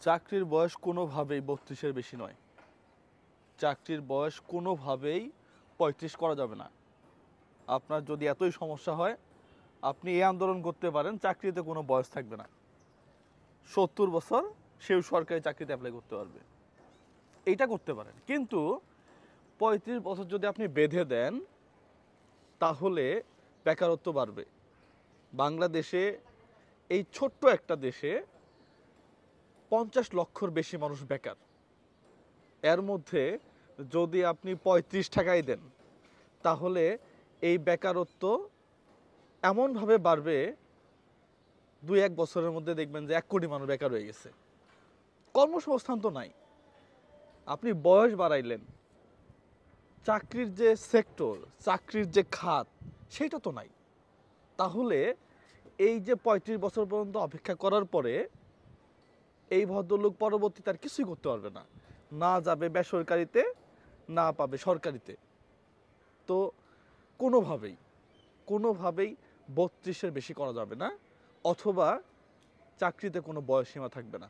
চাকরির বয়স কোনোভাবেই ৩২-এর বেশি নয়। চাকরির বয়স কোনোভাবেই ৩৫ করা যাবে না। আপনার যদি এতই সমস্যা হয়, আপনি এই আন্দোলন করতে পারেন, চাকরিতে কোনো বয়স থাকবে না। ৭০ বছর সেও সরকারি চাকরিতে অ্যাপ্লাই করতে পারবে, এইটা করতে পারেন। কিন্তু ৩৫ বছর যদি আপনি বেঁধে দেন, তাহলে বেকারত্ব বাড়বে। বাংলাদেশে, এই ছোট্ট একটা দেশে ৫০ লক্ষর বেশি মানুষ বেকার। এর মধ্যে যদি আপনি ৩৫ টাকাই দেন, তাহলে এই বেকারত্ব এমনভাবে বাড়বে, ২-১ বছরের মধ্যে দেখবেন যে ১ কোটি মানুষ বেকার হয়ে গেছে। কর্মসংস্থান তো নাই। আপনি বয়স বাড়াইলেন, চাকরির যে সেক্টর, চাকরির যে খাত, সেটা তো নাই। তাহলে এই যে ৩৫ বছর পর্যন্ত অপেক্ষা করার পরে এই ভদ্রলোক পরবর্তীতে আর কিছুই করতে পারবে না, না যাবে বেসরকারিতে, না পাবে সরকারিতে। তো কোনোভাবেই ৩২-এর বেশি করা যাবে না, অথবা চাকরিতে কোনো বয়সসীমা থাকবে না।